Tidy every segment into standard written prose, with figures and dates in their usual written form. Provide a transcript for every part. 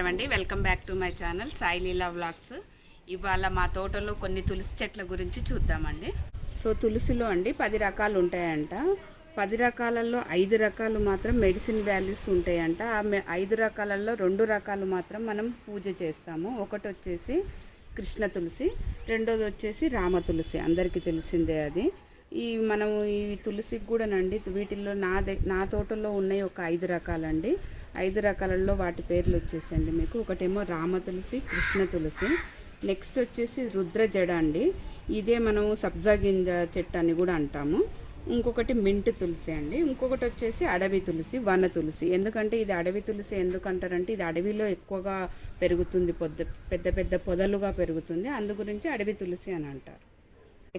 నమస్కారం అండి. Welcome back to my channel Sai Leela vlogs. ఇవాళ మా తోటలో కొన్ని తులసి చెట్ల గురించి చూద్దామండి. సో తులసిలో అండి 10 రకాలు ఉంటాయంట. 10 రకాలలో 5 రకాలు మాత్రం మెడిసిన్ వాల్యూస్ ఉంటాయంట. ఆ 5 రకాలలో 2 రకాలు మాత్రం మనం పూజ చేస్తాము. ఒకటి వచ్చేసి కృష్ణ తులసి, రెండోది వచ్చేసి రామ తులసి. అందరికీ తెలిసిందే అది. మనము ఈ తులసికి కూడానండి వీటిల్లో నా తోటలో ఉన్నాయి ఒక 5 రకాలండి. 5 రకాలలో వాటి పేర్లు వచ్చేసండి మీకు. ఒకటేమో రామ తులసి, కృష్ణ తులసి, నెక్స్ట్ వచ్చేసి రుద్ర జడ అండి. ఇదే మనం సబ్జా గింజ చెట్టు అని కూడా అంటాము. ఇంకొకటి మింట్ తులసి అండి. ఇంకొకటి వచ్చేసి అడవి తులసి, వన తులసి. ఎందుకంటే ఇది అడవి తులసి ఎందుకంటారంటే ఇది అడవిలో ఎక్కువగా పెరుగుతుంది, పెద్ద పెద్ద పొదలుగా పెరుగుతుంది, అందు గురించి అడవి తులసి అని అంటారు.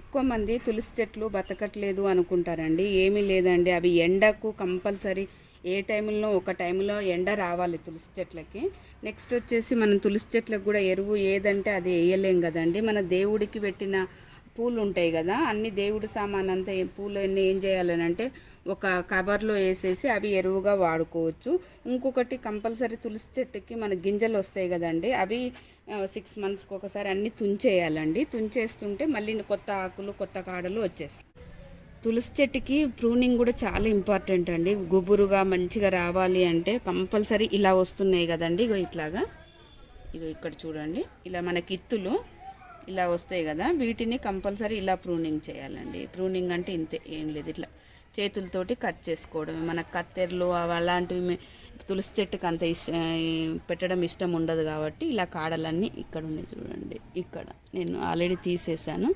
ఎక్కువ మంది తులసి చెట్లు బతకట్లేదు అనుకుంటారండి. ఏమీ లేదండి, అవి ఎండకు కంపల్సరీ ఏ టైంలో ఒక టైంలో ఎండ రావాలి తులసి చెట్లకి. నెక్స్ట్ వచ్చేసి మనం తులసి చెట్లకు కూడా ఎరువు ఏదంటే అది వేయలేం కదండి. మన దేవుడికి పెట్టిన పూలు ఉంటాయి కదా, అన్ని దేవుడి సామాన్ అంతా పూలు అన్నీ ఏం చేయాలని అంటే ఒక కవర్లో వేసేసి అవి ఎరువుగా వాడుకోవచ్చు. ఇంకొకటి కంపల్సరీ తులసి చెట్టుకి మన గింజలు వస్తాయి కదండి, అవి 6 monthsకి ఒకసారి అన్నీ తుంచేయాలండి. తుంచేస్తుంటే మళ్ళీ కొత్త ఆకులు కొత్త కాడలు వచ్చేస్తాయి. తులసి చెట్టుకి ప్రూనింగ్ కూడా చాలా ఇంపార్టెంట్ అండి. గుబురుగా మంచిగా రావాలి అంటే కంపల్సరీ ఇలా వస్తున్నాయి కదండి, ఇగో ఇట్లాగా, ఇగో ఇక్కడ చూడండి, ఇలా మనకి ఇత్తులు ఇలా వస్తాయి కదా, వీటిని కంపల్సరీ ఇలా ప్రూనింగ్ చేయాలండి. ప్రూనింగ్ అంటే ఇంతే, ఏం లేదు, ఇట్లా చేతులతోటి కట్ చేసుకోవడమే. మన కత్తెరలు అలాంటివి తులసి చెట్టుకి అంత పెట్టడం ఇష్టం ఉండదు కాబట్టి ఇలా కాడలన్నీ ఇక్కడ ఉన్నాయి చూడండి. ఇక్కడ నేను ఆల్రెడీ తీసేసాను.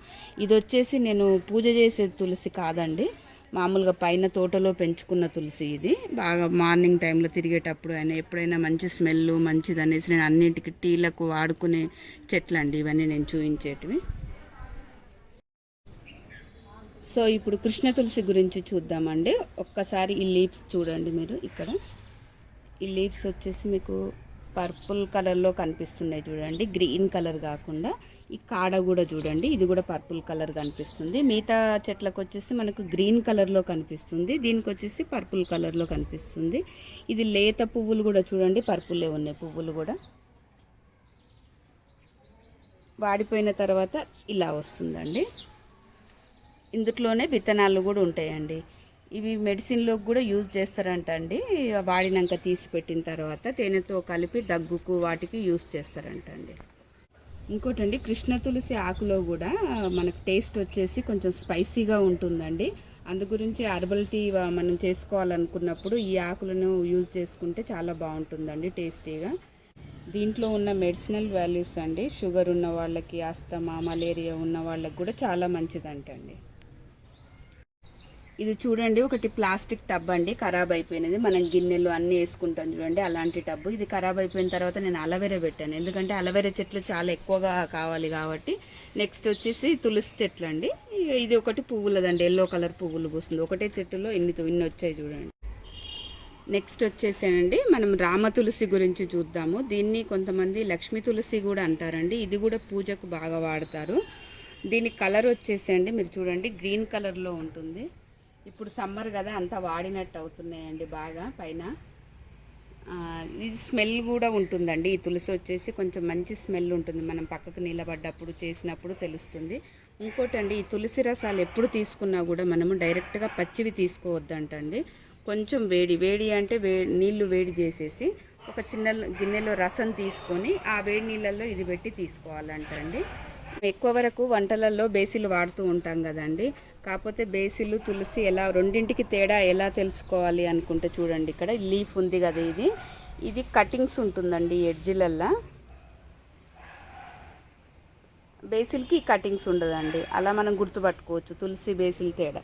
ఇది వచ్చేసి నేను పూజ చేసే తులసి కాదండి, మామూలుగా పైన తోటలో పెంచుకున్న తులసి. ఇది బాగా మార్నింగ్ టైంలో తిరిగేటప్పుడు అయినా ఎప్పుడైనా మంచి స్మెల్ మంచిది అనేసి నేను అన్నింటికి టీలకు వాడుకునే చెట్లు అండి ఇవన్నీ నేను చూపించేటివి. సో ఇప్పుడు కృష్ణ తులసి గురించి చూద్దామండి. ఒక్కసారి ఈ లీవ్స్ చూడండి మీరు. ఇక్కడ ఈ లీవ్స్ వచ్చేసి మీకు పర్పుల్ కలర్లో కనిపిస్తున్నాయి చూడండి, గ్రీన్ కలర్ కాకుండా. ఈ కాడ కూడా చూడండి, ఇది కూడా పర్పుల్ కలర్ కనిపిస్తుంది. మిగతా చెట్లకు వచ్చేసి మనకు గ్రీన్ కలర్లో కనిపిస్తుంది, దీనికి వచ్చేసి పర్పుల్ కలర్లో కనిపిస్తుంది. ఇది లేత పువ్వులు కూడా చూడండి, పర్పుల్లే ఉన్నాయి పువ్వులు కూడా. వాడిపోయిన తర్వాత ఇలా వస్తుందండి. ఇందులోనే విత్తనాలు కూడా ఉంటాయండి. ఇవి మెడిసిన్లోకి కూడా యూజ్ చేస్తారంట అండి. వాడినాక తీసి పెట్టిన తర్వాత తేనెతో కలిపి దగ్గుకు వాటికి యూజ్ చేస్తారంట అండి. ఇంకోటండి, కృష్ణ తులసి ఆకులో కూడా మనకు టేస్ట్ వచ్చేసి కొంచెం స్పైసీగా ఉంటుందండి. అందు గురించి హెర్బల్ టీ మనం చేసుకోవాలనుకున్నప్పుడు ఈ ఆకులను యూజ్ చేసుకుంటే చాలా బాగుంటుందండి టేస్టీగా. దీంట్లో ఉన్న మెడిసినల్ వాల్యూస్ అండి, షుగర్ ఉన్న వాళ్ళకి, ఆస్తమా, మలేరియా ఉన్న వాళ్ళకి కూడా చాలా మంచిదంటండి. ఇది చూడండి, ఒకటి ప్లాస్టిక్ టబ్ అండి, ఖరాబ్ అయిపోయినది. మనం గిన్నెలు అన్నీ వేసుకుంటాం చూడండి, అలాంటి టబ్బు. ఇది ఖరాబ్ అయిపోయిన తర్వాత నేను అలవేరా పెట్టాను, ఎందుకంటే అలవేరా చెట్లు చాలా ఎక్కువగా కావాలి కాబట్టి. నెక్స్ట్ వచ్చేసి తులసి చెట్లు అండి. ఇది ఒకటి పువ్వులదండి, ఎల్లో కలర్ పువ్వులు పూస్తుంది. ఒకటే చెట్టులో ఇన్ని వచ్చాయి చూడండి. నెక్స్ట్ వచ్చేసానండి మనం రామ తులసి గురించి చూద్దాము. దీన్ని కొంతమంది లక్ష్మీ తులసి కూడా అంటారండి. ఇది కూడా పూజకు బాగా వాడతారు. దీని కలర్ వచ్చేసండి మీరు చూడండి, గ్రీన్ కలర్లో ఉంటుంది. ఇప్పుడు సమ్మర్ కదా, అంతా వాడినట్టు అవుతున్నాయండి బాగా పైన. ఇది స్మెల్ కూడా ఉంటుందండి. ఈ తులసి వచ్చేసి కొంచెం మంచి స్మెల్ ఉంటుంది, మనం పక్కకు నిలబడ్డప్పుడు చేసినప్పుడు తెలుస్తుంది. ఇంకోటి అండి, ఈ తులసి రసాలు ఎప్పుడు తీసుకున్నా కూడా మనము డైరెక్ట్గా పచ్చివి తీసుకోవద్దంటండి. కొంచెం వేడి అంటే నీళ్లు వేడి చేసేసి ఒక చిన్న గిన్నెలో రసం తీసుకొని ఆ వేడి నీళ్ళల్లో ఇది పెట్టి తీసుకోవాలంటండి. ఎక్కువ వరకు వంటలలో బేసిలు వాడుతూ ఉంటాం కదండి, కాకపోతే బేసిలు తులసి రెండింటికి తేడా ఎలా తెలుసుకోవాలి అనుకుంటే చూడండి, ఇక్కడ లీఫ్ ఉంది కదా, ఇది కటింగ్స్ ఉంటుందండి ఎడ్జిలల్లా. బేసిల్కి కటింగ్స్ ఉండదండి, అలా మనం గుర్తుపట్టుకోవచ్చు తులసి బేసిల్ తేడా.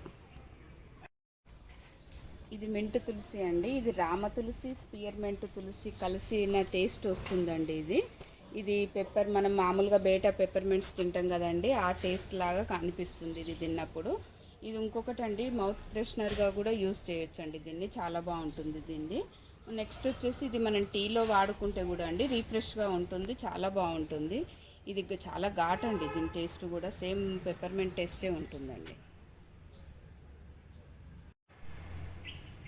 ఇది మింట్ తులసి అండి. ఇది రామ తులసి, స్పియర్మెంట్ తులసి కలిసిన టేస్ట్ వస్తుందండి. ఇది పెప్పర్, మనం మామూలుగా బయట పెప్పర్మెంట్స్ తింటాం కదండి, ఆ టేస్ట్ లాగా కనిపిస్తుంది ఇది తిన్నప్పుడు. ఇది ఇంకొకటి అండి, మౌత్ ఫ్రెషనర్గా కూడా యూజ్ చేయొచ్చు అండి దీన్ని, చాలా బాగుంటుంది దీన్ని. నెక్స్ట్ వచ్చేసి ఇది మనం టీలో వాడుకుంటే కూడా అండి రీఫ్రెష్గా ఉంటుంది, చాలా బాగుంటుంది. ఇది చాలా ఘాట్ అండి, దీని టేస్ట్ కూడా సేమ్ పెప్పర్మెంట్ టేస్టే ఉంటుందండి.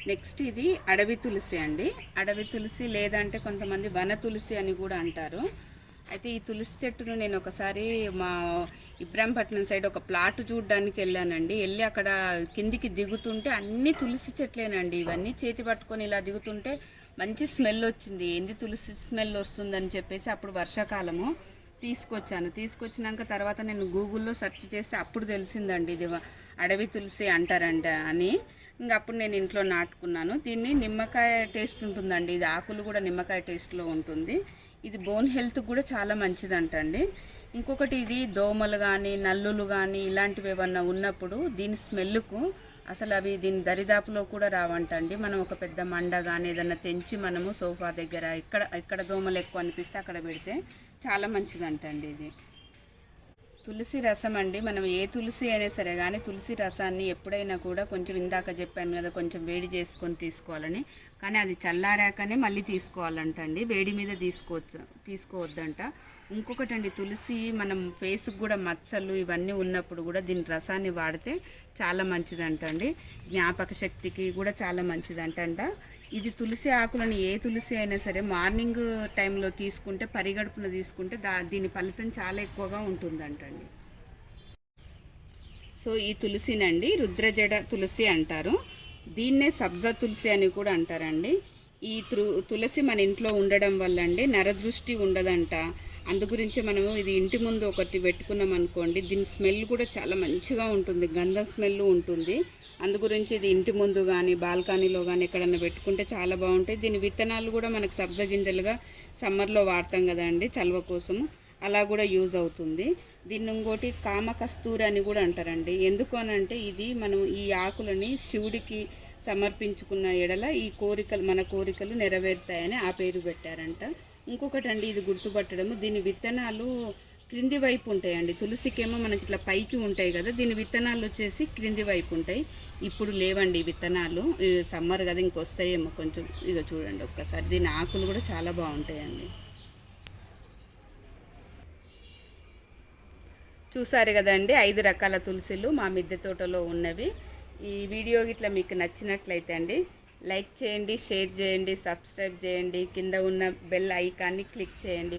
నెక్స్ట్ ఇది అడవి తులసి అండి. అడవి తులసి లేదంటే కొంతమంది వన తులసి అని కూడా అంటారు. అయితే ఈ తులసి చెట్టును నేను ఒకసారి మా ఇబ్రాహీంపట్నం సైడ్ ఒక ప్లాట్ చూడడానికి వెళ్ళానండి. వెళ్ళి అక్కడ కిందికి దిగుతుంటే అన్ని తులసి చెట్లేనండి. ఇవన్నీ చేతి పట్టుకొని ఇలా దిగుతుంటే మంచి స్మెల్ వచ్చింది. ఏంది తులసి స్మెల్ వస్తుందని చెప్పేసి అప్పుడు వర్షాకాలము తీసుకొచ్చినాక తర్వాత నేను గూగుల్లో సెర్చ్ చేసి అప్పుడు తెలిసిందండి ఇది అడవి తులసి అంటారంట అని. ఇంకా అప్పుడు నేను ఇంట్లో నాటుకున్నాను. దీన్ని నిమ్మకాయ టేస్ట్ ఉంటుందండి. ఇది ఆకులు కూడా నిమ్మకాయ టేస్ట్లో ఉంటుంది. ఇది బోన్ హెల్త్ కూడా చాలా మంచిదంటండి. ఇంకొకటి ఇది దోమలు కానీ నల్లులు కానీ ఇలాంటివి ఏమన్నా ఉన్నప్పుడు దీని స్మెల్కు అసలు అవి దీని దరిదాపులో కూడా రావంటండి. మనం ఒక పెద్ద మండ కానీ ఏదన్నా తెంచి మనము సోఫా దగ్గర ఎక్కడ దోమలు ఎక్కువ అనిపిస్తే అక్కడ పెడితే చాలా మంచిదంటండి. ఇది తులసి రసం అండి. మనం ఏ తులసి అయినా సరే కానీ తులసి రసాన్ని ఎప్పుడైనా కూడా కొంచెం ఇందాక చెప్పాను కదా కొంచెం వేడి చేసుకొని తీసుకోవాలని, కానీ అది చల్లారాకనే మళ్ళీ తీసుకోవాలంటండి. వేడి మీద తీసుకోవద్దంట. ఇంకొకటి అండి, తులసి మనం ఫేస్కి కూడా మచ్చలు ఇవన్నీ ఉన్నప్పుడు కూడా దీని రసాన్ని వాడితే చాలా మంచిదంటండి. జ్ఞాపక శక్తికి కూడా చాలా మంచిదంట. ఇది తులసి ఆకులను ఏ తులసి అయినా సరే మార్నింగ్ టైంలో తీసుకుంటే పరిగడుపున తీసుకుంటే దీని ఫలితం చాలా ఎక్కువగా ఉంటుందంటండి. సో ఈ తులసినండి రుద్రజడ తులసి అంటారు. దీన్నే సబ్జా తులసి అని కూడా అంటారండి. ఈ తులసి మన ఇంట్లో ఉండడం వల్ల అండి నరదృష్టి ఉండదంట. అందు గురించి మనము ఇది ఇంటి ముందు ఒకటి పెట్టుకున్నాం అనుకోండి, దీని స్మెల్ కూడా చాలా మంచిగా ఉంటుంది, గంధం స్మెల్ ఉంటుంది. అందు గురించి ఇది ఇంటి ముందు కానీ బాల్కనీలో కానీ ఎక్కడన్నా పెట్టుకుంటే చాలా బాగుంటాయి. దీని విత్తనాలు కూడా మనకు సబ్జా గింజలుగా సమ్మర్లో వాడతాం కదండి చలవ కోసము, అలా కూడా యూజ్ అవుతుంది. దీన్ని ఇంకోటి కామకస్తూరి అని కూడా అంటారండి. ఎందుకు అనంటే ఇది మనం ఈ ఆకులని శివుడికి సమర్పించుకున్న ఎడల మన కోరికలు నెరవేరుతాయని ఆ పేరు పెట్టారంట. ఇంకొకటి అండి, ఇది గుర్తుపట్టడము, దీని విత్తనాలు క్రింది వైపు ఉంటాయండి. తులసికేమో మనకి ఇట్లా పైకి ఉంటాయి కదా, దీని విత్తనాలు వచ్చేసి క్రింది వైపు ఉంటాయి. ఇప్పుడు లేవండి విత్తనాలు, సమ్మర్ కదా ఇంకొస్తాయేమో కొంచెం. ఇక చూడండి ఒక్కసారి, దీని ఆకులు కూడా చాలా బాగుంటాయండి. చూసారు కదండి 5 రకాల తులసిలు మా మిద్దె తోటలో ఉన్నవి. ఈ వీడియో ఇట్లా మీకు నచ్చినట్లయితే అండి లైక్ చేయండి, షేర్ చేయండి, సబ్స్క్రైబ్ చేయండి, కింద ఉన్న బెల్ ఐకాన్ని క్లిక్ చేయండి.